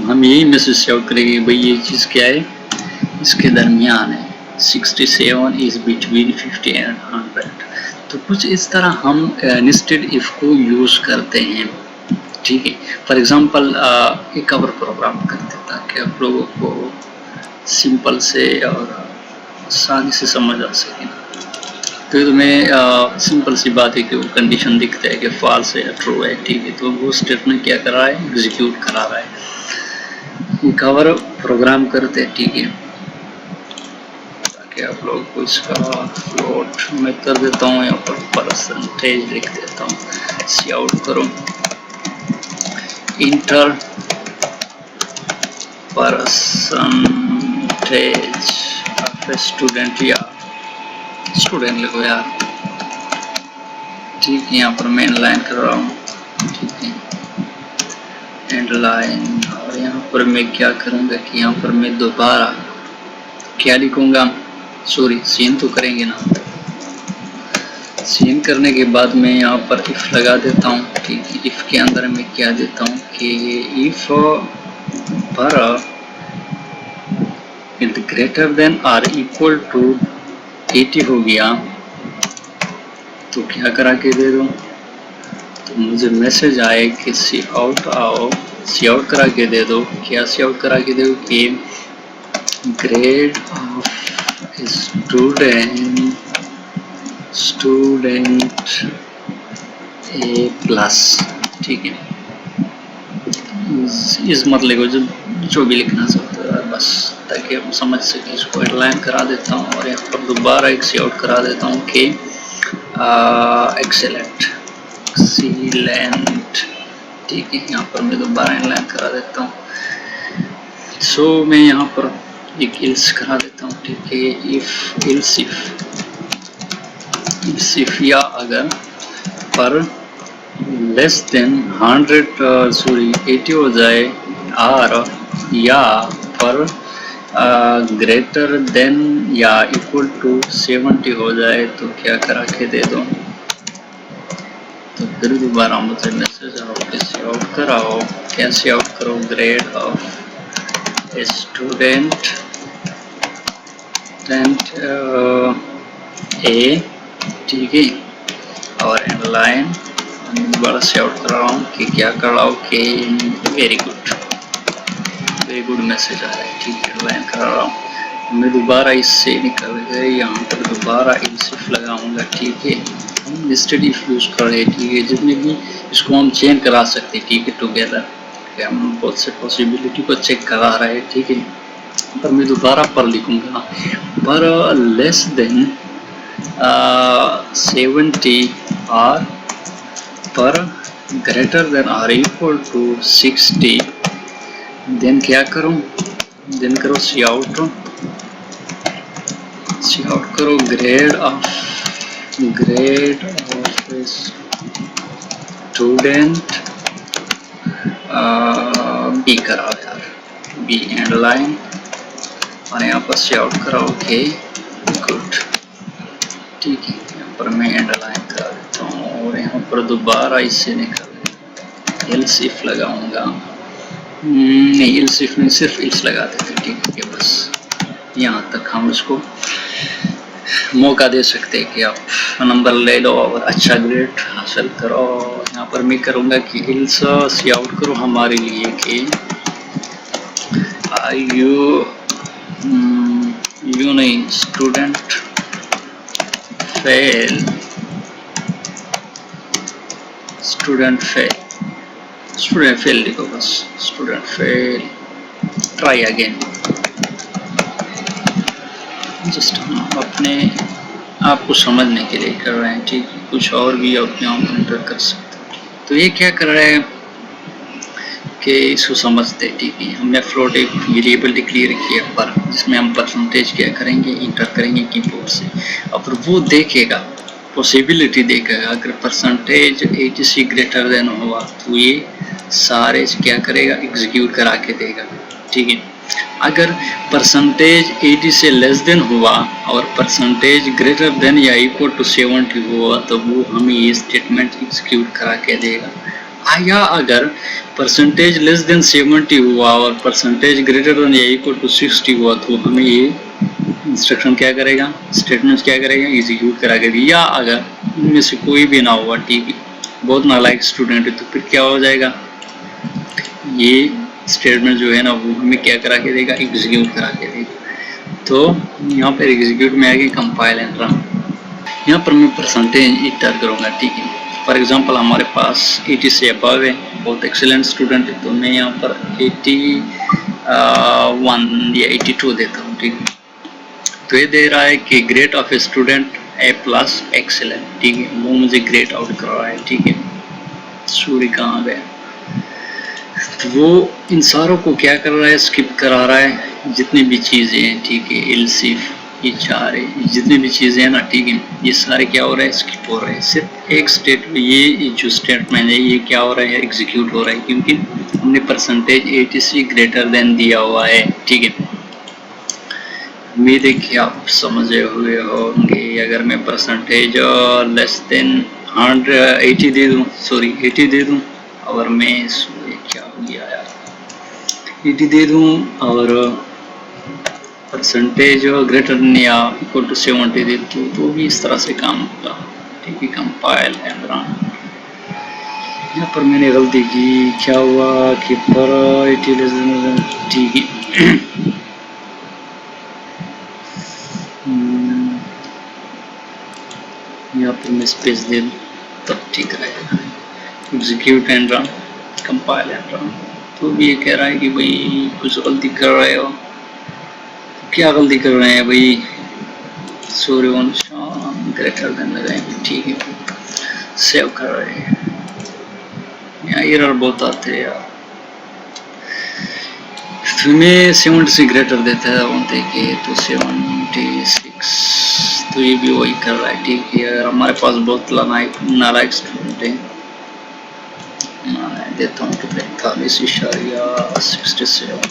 Speaker 1: हम यही मैसेज आउट करेंगे, भाई ये चीज़ क्या है, इसके दरमियान है, 67 इज बिटवीन 50 एंड 100। तो कुछ इस तरह हम नेस्टेड इफ को यूज करते हैं, ठीक है। फॉर एग्जांपल एक कवर प्रोग्राम करते हैं ताकि आप लोगों को सिंपल से और आसानी से समझ आ सके। तो इसमें सिंपल सी बात है कि वो कंडीशन दिखता है कि फॉल्स है या ट्रू है, ठीक है, तो वो स्टेटमेंट क्या कर रहा है, एग्जीक्यूट करा रहा है। कवर प्रोग्राम करते हैं, ठीक है, ताकि आप लोग को इसका फ्लोट मैं कर देता हूँ, यहाँ पर परसेंटेज लिख देता हूँ, सी आउट करो इंटर परसेंटेज ऑफ स्टूडेंट, या स्टूडेंट लिखो यार, ठीक है। यहाँ पर मैं इनलाइन कर रहा हूँ, ठीक है, एंड लाइन। और यहाँ पर मैं क्या करूँगा कि यहाँ पर मैं दोबारा क्या लिखूँगा, सॉरी सीन तो करेंगे ना, सीन करने के बाद मैं यहाँ पर इफ लगा देता हूँ, ठीक है। इफ के अंदर मैं क्या देता हूँ कि इफ पर it greater than or equal to 80 हो गया तो क्या करा के दे दो, तो मुझे मैसेज आए कि सी आउट आओ, सी आउट करा के दे दो। क्या सी आउट करा के दो कि grade of student A plus, ठीक है। इस मतलब को जो भी लिखना चाहता है बस, ताकि हम समझ सके, इसको हेडलाइन करा देता हूँ और यहाँ पर दोबारा एक सी आउट करा देता हूँ कि एक्सेलेंट, ठीक है। यहाँ पर मैं दोबारा हेडलाइन करा देता हूँ। सो मैं यहाँ पर एक इल्स करा देता हूँ, ठीक है। इफ इफ या अगर पर लेस देन 80 हो जाए, और या पर ग्रेटर देन या इक्वल टू 70 हो जाए तो क्या करा के दे दो। तो फिर दोबारा मुझे मैसेज आओ कि सी आउट कराओ, कैसे आउट करो, ग्रेड ऑफ स्टूडेंट ए, ठीक है, और इनलाइन दोबारा से आउट कर रहा हूँ कि क्या कर रहा हूँ कि वेरी गुड मैसेज आ रहा है, ठीक है। लाइन कर रहा हूँ मैं दोबारा इससे निकल गए, यहाँ पर दोबारा इफ लगाऊंगा, ठीक है। हम नेस्टेड इफ यूज कर रहे हैं, ठीक है, जितने भी इसको हम चेंज करा सकते हैं, ठीक है, टुगेदर, हम बहुत से पॉसिबिलिटी को चेक करा रहे हैं, ठीक है। पर मैं दोबारा पर लिखूंगा, पर लेस देन 70 और पर ग्रेटर देन और इक्वल टू 60, देन क्या करूं, देन करो सी आउट करो ग्रेड ऑफ स्टूडेंट बी कराओ यार, बी एंड लाइन, और यहाँ पर सी आउट कराओ ओके गुड, ठीक है। यहाँ पर मैं एंड लाइन करा देता हूँ और यहाँ पर दोबारा इससे निकल एल्स इफ लगाऊंगा, नहीं एल्स इफ में सिर्फ एल्स लगा देते, ठीक है। बस यहाँ तक हम उसको मौका दे सकते हैं कि आप नंबर ले लो और अच्छा ग्रेड हासिल करो। यहाँ पर मैं करूँगा कि एल्स सी आउट करो हमारे लिए कि यू नहीं स्टूडेंट फेल स्टूडेंट फेल लिखो बस, student fail, try again. Just हम अपने आपको समझने के लिए कर रहे हैं, ठीक है, कुछ और भी अपने आप एंटर कर सकते हैं। तो ये क्या कर रहा है कि इसको समझते, ठीक है, हमने फ्लोट एक वेरिएबल डिक्लेयर किया पर जिसमें हम परसेंटेज क्या करेंगे, इंटर करेंगे कीबोर्ड से। अब वो देखेगा, पॉसिबिलिटी देखेगा, अगर परसेंटेज 80 ग्रेटर देन हुआ तो ये सारे क्या करेगा, एग्जीक्यूट करा के देगा, ठीक है। अगर परसेंटेज 80 से लेस देन हुआ और परसेंटेज ग्रेटर देन या इक्वल टू 70 हुआ तो वो हमें ये स्टेटमेंट एग्जीक्यूट करा के देगा। या अगर परसेंटेज लेस देन 70 हुआ और परसेंटेज ग्रेटर देन या इक्वल टू 60 हुआ तो हमें ये इंस्ट्रक्शन क्या करेगा, स्टेटमेंट क्या करेगा, एग्जीक्यूट करा के देगा। या अगर इनमें से कोई भी ना हुआ, ठीक है, बहुत नालायक स्टूडेंट है, तो फिर क्या हो जाएगा, ये स्टेटमेंट जो है ना वो हमें क्या करा के देगा, एग्जीक्यूट करा के देगा। तो यहाँ पर एग्जीक्यूट में आएगी कंपाइल एंड रन। यहाँ पर मैं परसेंटेज इंटर करूँगा, ठीक है। फॉर एग्जांपल हमारे पास 80 से अबव है, बहुत एक्सीलेंट स्टूडेंट है, तो मैं यहाँ पर 81 या 82 देता हूँ, ठीक है। तो ये दे रहा है कि grade of a student A+ excellent, ठीक है, वो मुझे ग्रेड आउट कर रहा है, ठीक है। सूर्य कहाँ गया, तो वो इन सारों को क्या कर रहा है, स्किप करा रहा है, जितनी भी चीज़ें हैं, ठीक है, इल्सिफ ये चार है, जितनी भी चीज़ें हैं ना, ठीक है, ये सारे क्या हो रहा है, स्किप हो रहे हैं। सिर्फ एक स्टेट, ये जो स्टेटमेंट है ये क्या हो रहा है, एग्जीक्यूट हो रहा है, क्योंकि हमने परसेंटेज 80 ग्रेटर देन दिया हुआ है, ठीक है। उम्मीद है कि आप समझे हुए होंगे। अगर मैं परसेंटेज लेस देन 80 दे दूँ, सॉरी 80 दे दूँ, और मैं क्या हो गया यार, 80 दे दूँ और परसेंटेज ग्रेटर देन या इक्वल टू 70 दे दूँ, तो भी इस तरह से काम होगा, ठीक है। Compile and run. यहाँ पर मैंने गलती की, क्या हुआ कि पर 80 लेस देन, ठीक है, यहाँ पर मैं स्पेस दे दूँ तब ठीक रहेगा। Execute and run, compile and run. तो भी ये कह रहा है कि भाई कुछ गलती कर रहे हो, क्या गलती कर रहे हैं भाई, सूर्यवंश ग्रेटर देन लगाएंगे, ठीक है, सेव कर रहे हैं। यहाँ एरर बहुत आते हैं यार, मैं 70 से ग्रेटर देता है बोलते कि तो 76, तो ये भी वही कर रहा है, ठीक है। अगर हमारे पास बहुत नालायक स्टूडेंट है, मैं देता हूँ तो 43.67,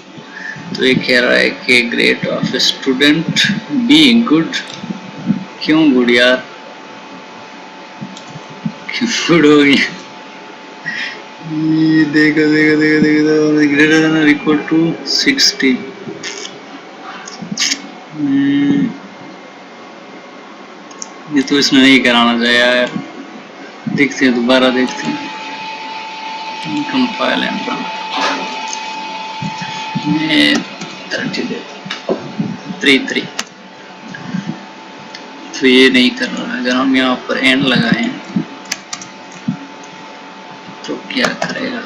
Speaker 1: तो ये कह रहा है कि grade of student be good. क्यों गुड यार, क्यों गुड हो गई, देखो ग्रेटर देन और इक्वल टू 60। ये तो इसमें नहीं कराना चाहिए यार, देखते हैं दोबारा, देखते हैं, कंपाइल एंड रन। मैं 30 देता, 33, तो ये नहीं कर रहा। अगर हम यहाँ पर एंड लगाएं तो क्या करेगा,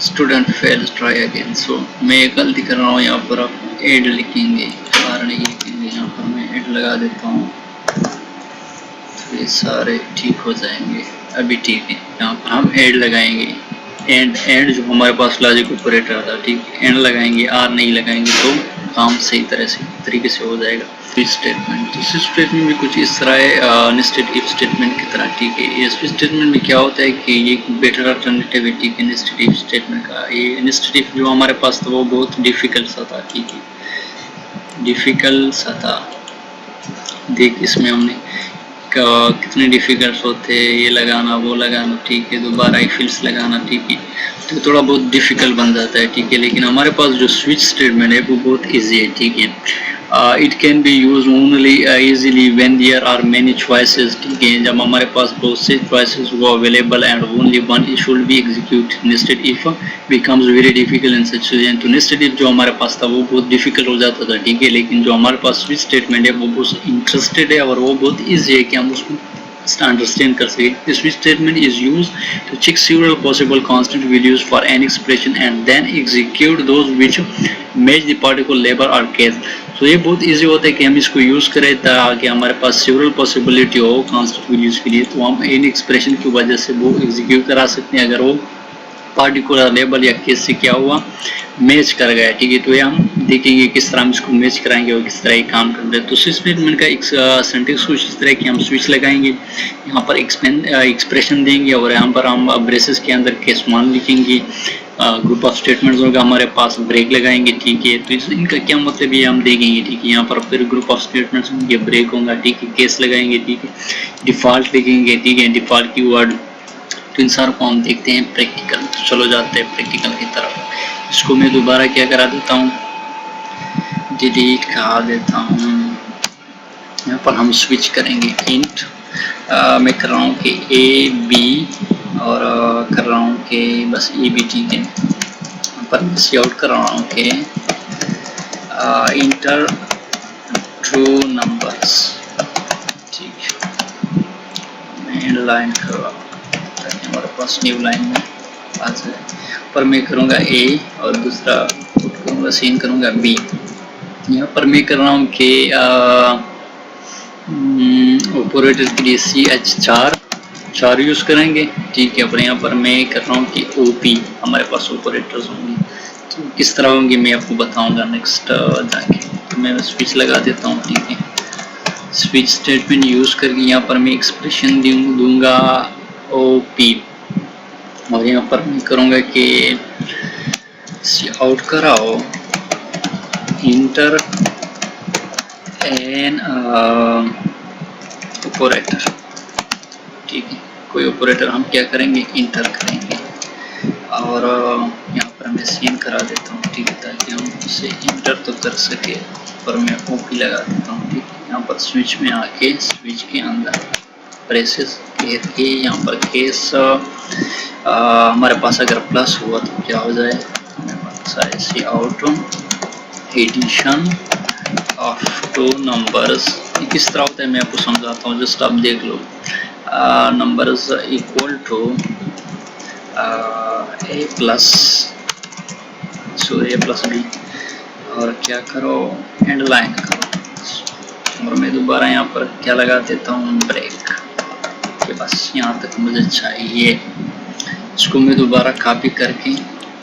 Speaker 1: स्टूडेंट फेल, ट्राई अगेन। सो मैं गलती कर रहा हूँ, यहाँ पर आप एड लिखेंगे, आर नहीं लिखेंगे, यहाँ पर मैं एड लगा देता हूँ, तो ये सारे ठीक हो जाएंगे। अभी ठीक है, यहाँ पर हम एड लगाएंगे, एंड जो हमारे पास लॉजिक ऑपरेटर था, ठीक, एंड लगाएंगे, आर नहीं लगाएंगे तो काम सही तरीके से हो जाएगा। स्विच स्टेटमेंट, तो स्विच स्टेटमेंट भी कुछ इस तरह है, नेस्टेड इफ स्टेटमेंट की तरह, ठीक है। ये स्विच स्टेटमेंट में क्या होता है कि ये बेटर अल्टरनेटिव है, ठीक है, नेस्टेड इफ स्टेटमेंट का। ये नेस्टेड इफ जो हमारे पास था वो बहुत डिफिकल्ट सा था, ठीक है, डिफिकल्ट सा था। देख इसमें हमने कितने डिफिकल्ट होते हैं, ये लगाना वो लगाना, ठीक है, दोबारा आई फिल्स लगाना, ठीक है, तो थोड़ा बहुत डिफिकल्ट बन जाता है, ठीक है। लेकिन हमारे पास जो स्विच स्टेटमेंट है वो बहुत इजी है, ठीक है। It can be used only easily when there are many choices. ठीक है, जब हमारे पास बहुत से choices हो available and only one should be executed. Nested if becomes very difficult in such situation. तो nested if जो हमारे पास था वो बहुत difficult हो जाता था, ठीक है, लेकिन जो हमारे पास switch statement है वो बहुत interested है और वो बहुत easy है कि हम उसको understand कर सके. The switch statement is used to check several possible constant values for an expression and then execute those which match the particular label or case. तो ये बहुत इजी होता है कि हम इसको यूज करें ताकि हमारे पास सेवरल पॉसिबिलिटी हो कांस्टेंट वैल्यूज के लिए, तो हम इन एक्सप्रेशन की वजह से वो एग्जीक्यूट करा सकते हैं अगर वो पार्टिकुलर लेबल या केस से क्या हुआ मैच कर गया, ठीक है. तो ये हम देखेंगे किस तरह हम इसको मैच कराएंगे और किस तरह ये काम करते हैं. तो स्विच स्टेटमेंट का एक सेंटेंस कुछ इस तरह की हम स्विच लगाएंगे, यहाँ पर एक्सप्रेशन देंगे और यहाँ पर हम ब्रेसेस के अंदर केस 1 लिखेंगे. ग्रुप ऑफ स्टेटमेंट्स होगा हमारे पास, ब्रेक लगाएंगे, ठीक है. तो इनका क्या मतलब ये हम देखेंगे, ठीक है. यहाँ पर फिर ग्रुप ऑफ स्टेटमेंट्स होंगे, ब्रेक होगा, ठीक है, केस लगाएंगे, ठीक है, डिफॉल्ट लिखेंगे, ठीक है, डिफॉल्ट कीवर्ड. तो इन सारों को हम देखते हैं प्रैक्टिकल. तो चलो जाते हैं प्रैक्टिकल की तरफ. इसको मैं दोबारा क्या करा देता हूँ, डिलीट करा देता हूँ. यहाँ पर हम स्विच करेंगे इंट, मैं कर रहा हूँ कि ए बी और कर रहा हूँ कि बस ए बी, ठीक है. यहाँ पर मैं सी आउट कर रहा हूँ कि इंटर टू नंबर्स, ठीक है. मैं लाइन कर रहा हूँ ताकि हमारे पास न्यू लाइन में आ जाए. पर मैं करूँगा ए और दूसरा करूँगा सीन करूँगा बी. यहाँ पर मैं कर रहा हूँ कि ऑपरेटर के लिए CH4 यूज करेंगे, ठीक है. पर यहाँ पर मैं कर रहा हूँ कि OP हमारे पास ऑपरेटर्स होंगे, तो किस तरह होंगे मैं आपको बताऊंगा नेक्स्ट जाके. तो मैं स्विच लगा देता हूँ, ठीक है. स्विच स्टेटमेंट यूज करके यहाँ पर मैं एक्सप्रेशन दूंगा OP और यहाँ पर मैं करूँगा कि सी आउट कराओ इंटर एन ऑपरेटर, ठीक है. कोई ऑपरेटर हम क्या करेंगे, इंटर करेंगे और यहाँ पर मैं सीन करा देता हूँ, ठीक है, ताकि हम उसे इंटर तो कर सके. पर मैं OP लगा देता हूँ, ठीक है. यहाँ पर स्विच में आके स्विच के अंदर प्रेसेस करके यहाँ पर केस हमारे पास अगर प्लस हुआ तो क्या हो जाए, हमारे पास आए cout addition of two numbers. किस तरह होता है मैं आपको समझाता हूँ, जस्ट आप देख लो. Numbers equal to A plus B और क्या करो एंड लाइन करो. और मैं दोबारा यहाँ पर क्या लगा देता हूँ, ब्रेक, कि बस यहाँ तक मुझे चाहिए. इसको मैं दोबारा कॉपी करके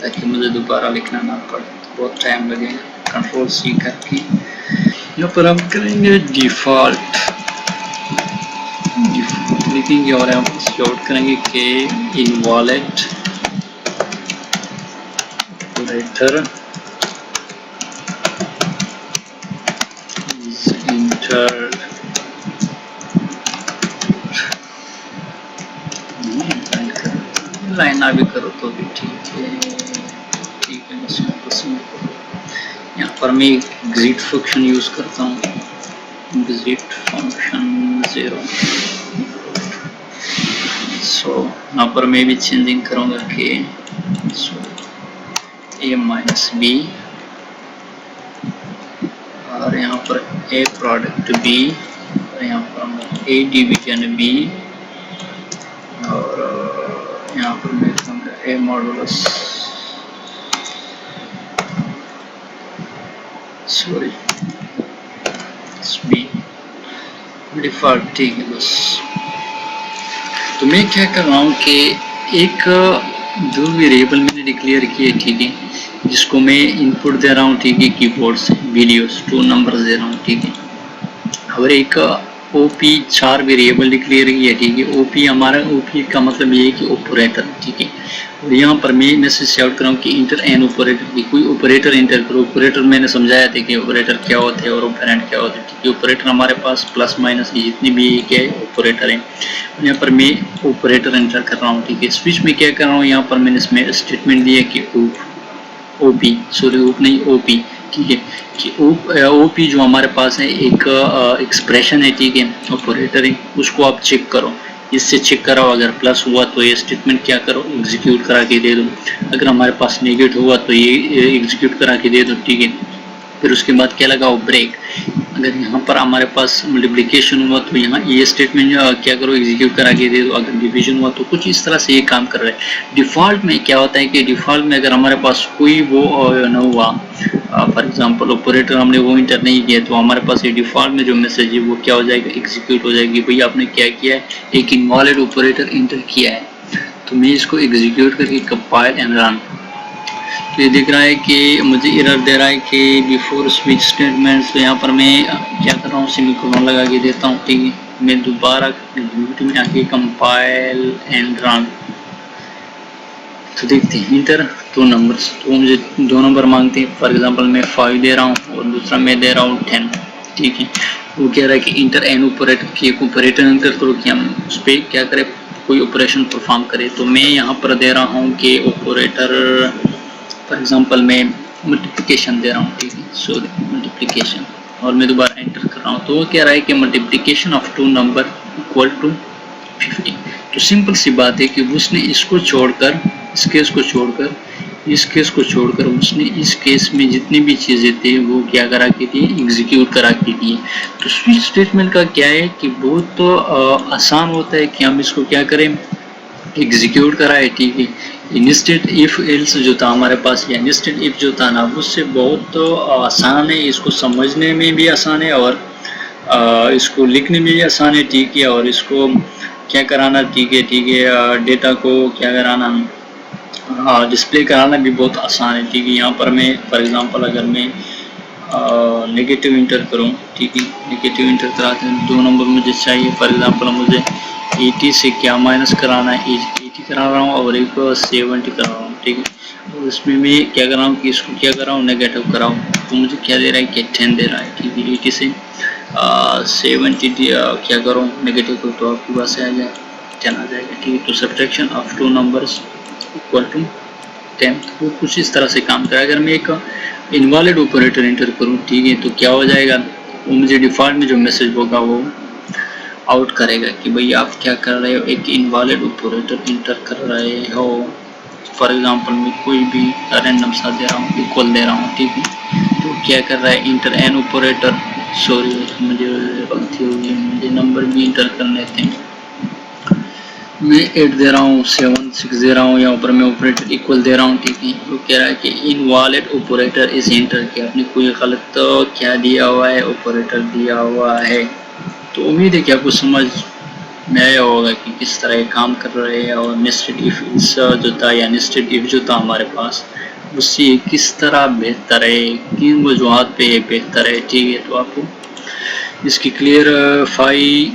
Speaker 1: ताकि मुझे दोबारा लिखना ना पड़े, बहुत टाइम लगेगा. कंट्रोल C करके यहाँ पर हम करेंगे डिफॉल्ट लिखेंगे और यहाँ पर शॉर्ट करेंगे कि इनवॉलेट ऑपरेटर इंटर लाइन ना भी करो तो भी ठीक है, ठीक है. बस यहाँ पर मैं एग्जिट फंक्शन यूज करता हूँ, एग्जिट फंक्शन 0. सो यहाँ पर मैं भी चेंजिंग करूँगा कि A माइनस B और यहाँ पर A प्रोडक्ट B और यहाँ पर A डिवीजन B और यहाँ पर मैं लिखूँगा A modulus, sorry B default, ठीक है. बस तो मैं क्या कर रहा हूँ कि एक जो वेरिएबल मैंने डिक्लेयर किए, ठीक है, जिसको मैं इनपुट दे रहा हूँ, ठीक है, कीबोर्ड से वीडियोस 2 नंबर्स दे रहा हूँ, ठीक है. और एक OP 4 वेरिएबल डिक्लेयर किया, ठीक है. OP हमारा OP का मतलब ये है कि ऑपरेटर, ठीक है. और यहाँ पर मैं मैसेज आउट कर रहा हूँ कि इंटर एन ऑपरेटर, की कोई ऑपरेटर इंटर करो. ऑपरेटर मैंने समझाया था कि ऑपरेटर क्या होते हैं और ऑपरेंड क्या होते हैं, ठीक है. ऑपरेटर हमारे पास प्लस माइनस जितनी भी क्या है ऑपरेटर है. यहाँ पर मैं ऑपरेटर इंटर कर रहा हूँ, ठीक है. स्विच में क्या कर रहा हूँ, यहाँ पर मैंने इसमें स्टेटमेंट दिया कि OP, सॉरी OP नहीं OP, ठीक है, कि ओपी जो हमारे पास है एक एक्सप्रेशन है, ठीक है, ऑपरेटर है, उसको आप चेक करो, इससे चेक कराओ, अगर प्लस हुआ तो ये स्टेटमेंट क्या करो, एग्जीक्यूट करा के दे दो, अगर हमारे पास नेगेटिव हुआ तो ये एग्जीक्यूट करा के दे दो, ठीक है। फिर उसके बाद क्या लगाओ, ब्रेक। अगर यहाँ पर हमारे पास मल्टीप्लिकेशन हुआ तो यहाँ ये स्टेटमेंट क्या करो, एग्जीक्यूट करा के दे दो, अगर डिवीजन हुआ तो कुछ इस तरह से ये काम कर रहा है। डिफ़ॉल्ट में क्या होता है कि डिफ़ॉल्ट में अगर हमारे पास कोई वो न हुआ, फॉर एग्जांपल ऑपरेटर हमने वो इंटर नहीं किया, तो हमारे पास ये डिफ़ॉल्ट में जो मैसेज है वो क्या हो जाएगा, एग्जीक्यूट हो जाएगी। भैया आपने क्या किया है, एक इनवैलिड ऑपरेटर इंटर किया है, तो मैं इसको एग्जीक्यूट करके कंपाइल एंड रन, तो ये दिख रहा है कि मुझे एरर दे रहा है कि बिफोर स्विच स्टेटमेंट्स। तो यहाँ पर मैं क्या कर रहा हूँ, सेमीकोलन लगा के देता हूँ, ठीक है। मैं दोबारा में आके कंपाइल एंड रन, तो देखते हैं इंटर 2 नंबर्स, तो मुझे 2 नंबर मांगते हैं। फॉर एग्जांपल मैं 5 दे रहा हूँ और दूसरा मैं दे रहा हूँ 10, ठीक है। वो कह रहा है कि इंटर एन ऑपरेटर की, एक ऑपरेटर इंटर करो कि हम उस पर क्या करें, कोई ऑपरेशन परफॉर्म करे। तो मैं यहाँ पर दे रहा हूँ कि ऑपरेटर, फॉर एग्जांपल मैं मल्टीप्लिकेशन दे रहा हूँ, ठीक है, सॉरी मल्टीप्लिकेशन, और मैं दोबारा एंटर कर रहा हूँ। तो वो कह रहा है कि multiplication of 2 number equal to 50। तो सिंपल सी बात है कि उसने इसको छोड़कर, इस केस को छोड़कर, इस केस को छोड़कर उसने इस केस में जितनी भी चीज़ें थी वो क्या करा के दी, एग्जीक्यूट करा के दी। तो स्विच स्टेटमेंट का क्या है कि बहुत तो आसान होता है कि हम इसको क्या करें, एग्जीक्यूट कराए, ठीक है। इंस्टेंट इफ एल्स जो था हमारे पास, या इंस्टेंट इफ जो था ना, उससे बहुत तो आसान है, इसको समझने में भी आसान है और इसको लिखने में भी आसान है, ठीक है। और इसको क्या कराना, ठीक है, ठीक है, डेटा को क्या कराना, डिस्प्ले कराना भी बहुत आसान है, ठीक है। यहाँ पर मैं फॉर एग्जांपल अगर मैं नेगेटिव इंटर करूँ, ठीक है, नेगेटिव इंटर कराते हैं, 2 नंबर मुझे चाहिए। फॉर एग्जांपल मुझे 80 से क्या माइनस कराना है, 80 करा रहा हूँ और एक 70 करा रहा हूँ, ठीक है। और इसमें मैं क्या कर रहा हूँ कि इसको क्या कर रहा हूँ, नेगेटिव कराऊँ, तो मुझे क्या दे रहा है कि 10 दे रहा है, ठीक है। 80 से 70 क्या करूँ नेगेटिव को, तो आपके पास आ जाए 10 आ जाएगा, ठीक है। तो subtraction of 2 numbers equal to 10, वो कुछ इस तरह से काम करेगा। अगर मैं एक इनवैलिड ऑपरेटर इंटर करूँ, ठीक है, तो क्या हो जाएगा, वो मुझे डिफ़ॉल्ट में जो मैसेज होगा वो आउट करेगा कि भाई आप क्या कर रहे हो, एक इनवैलिड ऑपरेटर इंटर कर रहे हो। फॉर एग्जांपल मैं कोई भी रैंडम सा दे रहा हूँ, इक्वल दे रहा हूँ, ठीक है। तो क्या कर रहा है, इंटर एन ऑपरेटर, सॉरी मुझे गलती हो गई, मुझे नंबर भी इंटर करने थे। मैं 8 दे रहा हूँ, 7 6 दे रहा हूँ, यहाँ पर मैं ऑपरेटर इक्वल दे रहा हूँ, ठीक है। वो कह रहा है कि इनवैलिड ऑपरेटर इज इंटर किया, आपने कोई गलत तो क्या दिया हुआ है, ऑपरेटर दिया हुआ है। तो उम्मीद है कि आपको समझ में आया होगा कि किस तरह काम कर रहे हैं। और नेस्टेड इफ जो था, या नेस्टेड इफ जो था हमारे पास, उससे किस तरह बेहतर है, किन वजूहत पे बेहतर है, ठीक है। तो आपको इसकी क्लियर फाई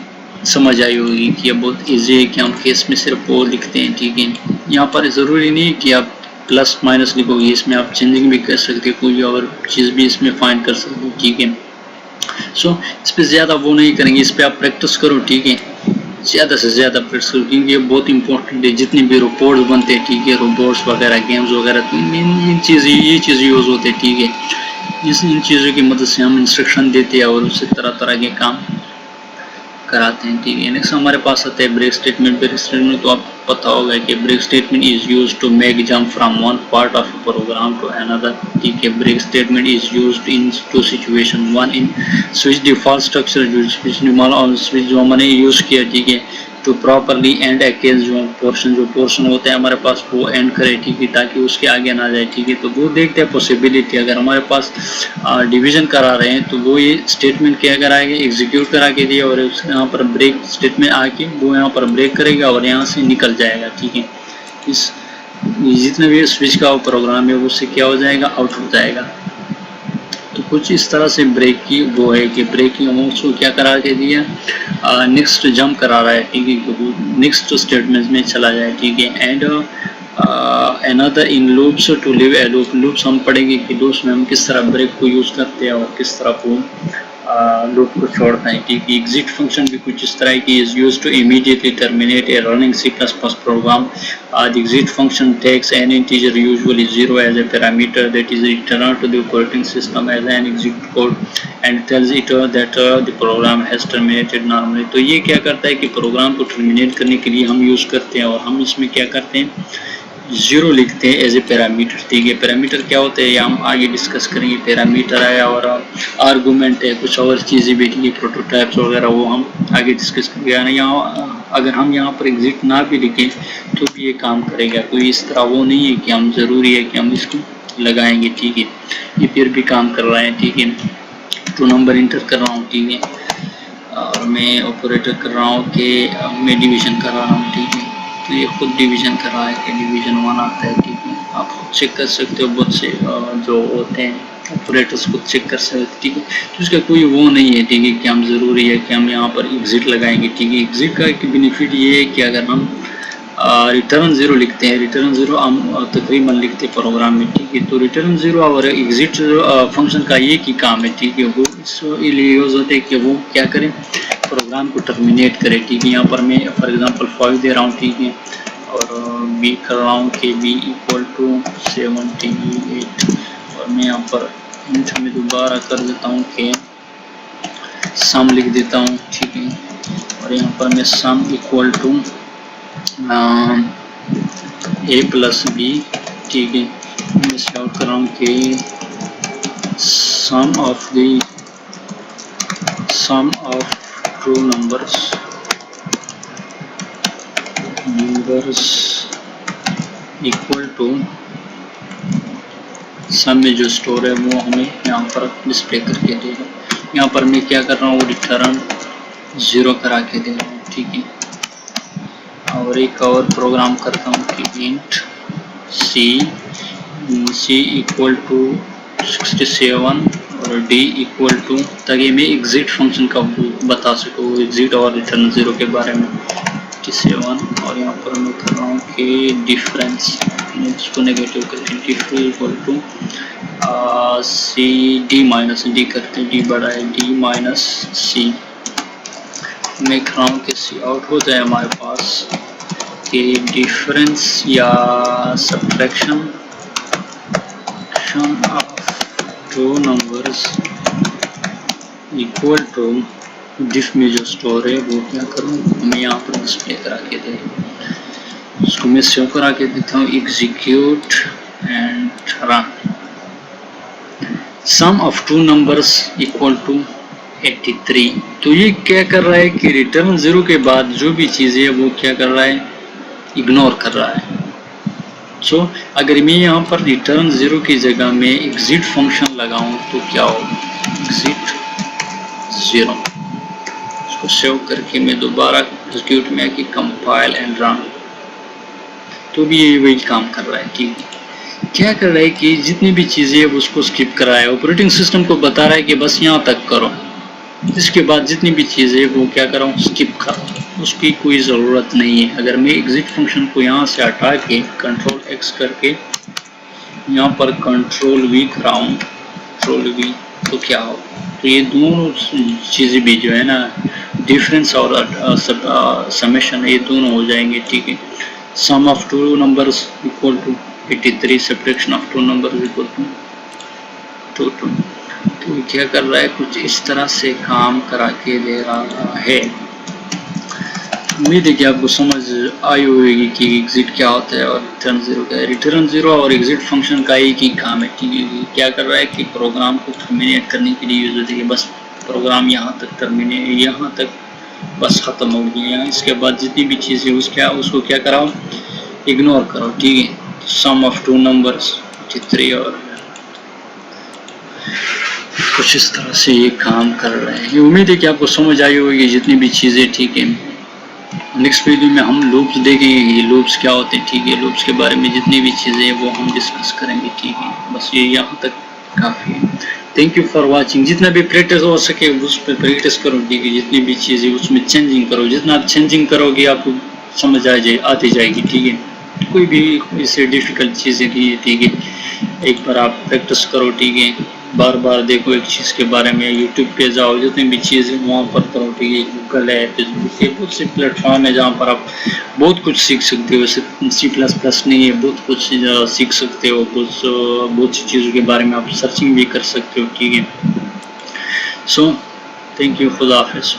Speaker 1: समझ आई होगी कि ये बहुत इजी है कि हम केस में सिर्फ वो लिखते हैं, ठीक है। यहाँ पर ज़रूरी नहीं कि आप प्लस माइनस लिखोगे, इसमें आप चेंजिंग भी कर सकते हैं, कोई और चीज़ भी इसमें फाइंड कर सकते हो, ठीक है। सो इस पर ज़्यादा वो नहीं करेंगे, इस पर आप प्रैक्टिस करो, ठीक है, ज़्यादा से ज़्यादा प्रैक्टिस करो, क्योंकि ये बहुत इंपॉर्टेंट है। जितने भी रोबोट्स बनते हैं, ठीक है, रोबोट्स वगैरह, गेम्स वगैरह, तो इन चीज़ ये चीज़ यूज़ होते हैं, ठीक है। इन चीज़ों की मदद से हम इंस्ट्रक्शन देते हैं और उससे तरह तरह के काम कराते हैं, ठीक है। नेक्स्ट हमारे पास आता है ब्रेक स्टेटमेंट। ब्रेक स्टेटमेंट तो आपको पता होगा कि break statement is used to make jump from one part of a program to another, ठीक है। Break statement is used in two situation, one in switch default structure, जो switch जो हमने यूज़ किया, ठीक है, टू प्रॉपरली एंड अकेज जो portion होता है हमारे पास वो एंड करे, ठीक है, ताकि उसके आगे ना जाए, ठीक है। तो वो देखते हैं पॉसिबिलिटी, अगर हमारे पास डिवीजन करा रहे हैं तो वो ये स्टेटमेंट क्या कराएंगे, एग्जीक्यूट करा के दिए, और यहाँ पर ब्रेक स्टेटमेंट आके वो यहाँ पर ब्रेक करेगा और यहाँ से निकल जाएगा, ठीक है। इस जितने भी स्विच का प्रोग्राम है उससे क्या हो जाएगा, आउट हो जाएगा। तो कुछ इस तरह से ब्रेक की वो है कि ब्रेकिंग अमाउंट्स को क्या करा के दिया, नेक्स्ट जंप करा रहा है, ठीक है, नेक्स्ट स्टेटमेंट में चला जाए, ठीक है। And another in loops to leave a loop, loops हम पढ़ेंगे कि लूप्स में हम किस तरह ब्रेक को यूज़ करते हैं और किस तरह को लूप को छोड़ता है, ठीक है। एग्जिट फंक्शन भी कुछ इस तरह की is used to immediately terminate a running C++ program. The exit function takes an integer, usually 0, as a parameter that is returned to the operating system as an exit code and tells it that the program has terminated normally। तो ये क्या करता है कि programme को terminate करने के लिए हम यूज़ करते हैं, और हम इसमें क्या करते हैं, 0 लिखते हैं एज ए पैरामीटर, ठीक है। पैरामीटर क्या होते हैं ये हम आगे डिस्कस करेंगे। पैरामीटर है और आर्गूमेंट है, कुछ और चीज़ें भी ठीक है, प्रोटोटाइप्स वगैरह, वो हम आगे डिस्कस करेंगे। यानी यहाँ अगर हम यहाँ पर एग्जिट ना भी लिखें तो भी ये काम करेगा, कोई इस तरह वो नहीं है कि हम ज़रूरी है कि हम इसको लगाएंगे, ठीक है। ये फिर भी काम कर रहा है, ठीक है। तो नंबर इंटर कर रहा हूँ, ठीक है, और मैं ऑपरेटर कर रहा हूँ कि मैं डिवीज़न कर रहा हूँ, ठीक है। तो ये खुद डिवीज़न कर रहा है कि डिवीज़न 1 आता है, ठीक है। आप खुद चेक कर सकते हो, बहुत से जो होते हैं ऑपरेटर्स खुद चेक कर सकते हैं, ठीक है। तो इसका कोई वो नहीं है, ठीक है, कि हम ज़रूरी है कि हम यहाँ पर एग्जिट लगाएंगे, ठीक है। एग्जिट का एक बेनिफिट ये है कि अगर हम रिटर्न 0 लिखते हैं, रिटर्न 0 हम तकरीबन लिखते हैं प्रोग्राम में, ठीक है। तो रिटर्न 0 और एग्जिट फंक्शन का एक ही काम है, ठीक है। वो इसलिए यूज़ होते हैं कि वो क्या करें, प्रोग्राम को टर्मिनेट करे, ठीक है। यहाँ पर मैं फॉर एग्जांपल 5 दे रहा हूँ, ठीक है, और बी कर रहा हूँ कि b = 78, और मैं यहाँ पर इंट में दोबारा कर देता हूँ कि सम लिख देता हूँ, ठीक है। और यहाँ पर मैं सम = a + b, ठीक है। मैं आउट कर रहा हूँ कि sum of two numbers equal to sum में जो स्टोर है वो हमें यहाँ पर डिस्प्ले करके देगा। यहाँ पर मैं क्या कर रहा हूँ, रिटर्न 0 करा के दे रहा हूँ, ठीक है। और एक और प्रोग्राम करता हूँ कि इंट c = 67 और d = ताकि मैं एग्जिट फंक्शन का बता सकूँ, एग्जिट और रिटर्न 0 के बारे में, 57। और यहाँ पर मैं कर रहा हूँ कि डिफरेंस, इसको नेगेटिव करके डिफ = c d करते हैं, d बड़ा है, d - c। मैं कर रहा हूँ कि c आउट हो जाए हमारे पास कि डिफरेंस या subtraction of two numbers equal to diff में जो स्टोर है वो क्या करूँ, मैं यहाँ पर डिस्प्ले करा के दे, उसको मैं सेव करा के देता हूँ, execute and run. Sum of two numbers equal to 83। तो ये क्या कर रहा है कि रिटर्न 0 के बाद जो भी चीज़ है वो क्या कर रहा है, इग्नोर कर रहा है। सो अगर मैं यहाँ पर रिटर्न 0 की जगह में एग्जिट फंक्शन लगाऊं तो क्या होगा, एग्जिट 0। इसको सेव करके मैं दोबारा एग्जीक्यूट में आके कंपाइल एंड रन, तो भी ये वही काम कर रहा है, ठीक है। क्या कर रहा है कि जितनी भी चीज़ें है उसको स्किप कर रहा है, ऑपरेटिंग सिस्टम को बता रहा है कि बस यहाँ तक करो, इसके बाद जितनी भी चीज़ें वो क्या कर रहा हूँ, स्किप कर रहा हूँ, उसकी कोई ज़रूरत नहीं है। अगर मैं एग्जिट फंक्शन को यहाँ से हटा के कंट्रोल X करके यहाँ पर कंट्रोल V कराऊँ, कंट्रोल V, तो क्या हो, तो ये दोनों चीज़ें भी जो है ना, डिफरेंस और समेशन, ये दोनों हो जाएंगे, ठीक है। Sum of two numbers equal to 83, subtraction of two numbers equal to 2। तो क्या कर रहा है, कुछ इस तरह से काम करा के दे रहा है। उम्मीद है कि आपको समझ आई होगी कि एग्जिट क्या होता है और रिटर्न 0 क्या है। रिटर्न 0 और एग्जिट फंक्शन का एक ही काम है, ठीक है। क्या कर रहा है कि प्रोग्राम को टर्मिनेट करने के लिए यूज होती है, बस प्रोग्राम यहाँ तक टर्मिनेट, यहाँ तक बस ख़त्म हो गया, इसके बाद जितनी भी चीज़ें उसको क्या कराओ, इग्नोर करो, ठीक है। सम ऑफ टू नंबर्स 83 और कुछ इस तरह से ये काम कर रहे हैं। ये उम्मीद है कि आपको समझ आई होगी जितनी भी चीज़ें, ठीक है। नेक्स्ट वीडियो में हम लूप्स देखेंगे, ये लूप्स क्या होते हैं, ठीक है। लूप्स के बारे में जितनी भी चीज़ें हैं वो हम डिस्कस करेंगे, ठीक है। बस ये यहाँ तक काफ़ी है। Thank you for watching. जितना भी प्रैक्टिस हो सके उस पर प्रैक्टिस करो, ठीक है। जितनी भी चीज़ें उसमें चेंजिंग करो, जितना आप चेंजिंग करोगे आपको समझ आती जाएगी, ठीक है। कोई भी इससे डिफ़िकल्ट चीज़ें नहीं है, ठीक है। एक बार आप प्रैक्टिस करो, ठीक है। बार बार देखो एक चीज़ के बारे में, यूट्यूब पे जाओ, जितनी भी चीज़ें वहाँ पर करो, ठीक है, गूगल है, फेसबुक है, बहुत से प्लेटफॉर्म है जहाँ पर आप बहुत कुछ सीख सकते हो। सिर्फ C++ नहीं है, बहुत कुछ सीख सकते हो, बहुत सी चीज़ों के बारे में आप सर्चिंग भी कर सकते हो, ठीक है। सो थैंक यू, खुदा हाफिज़।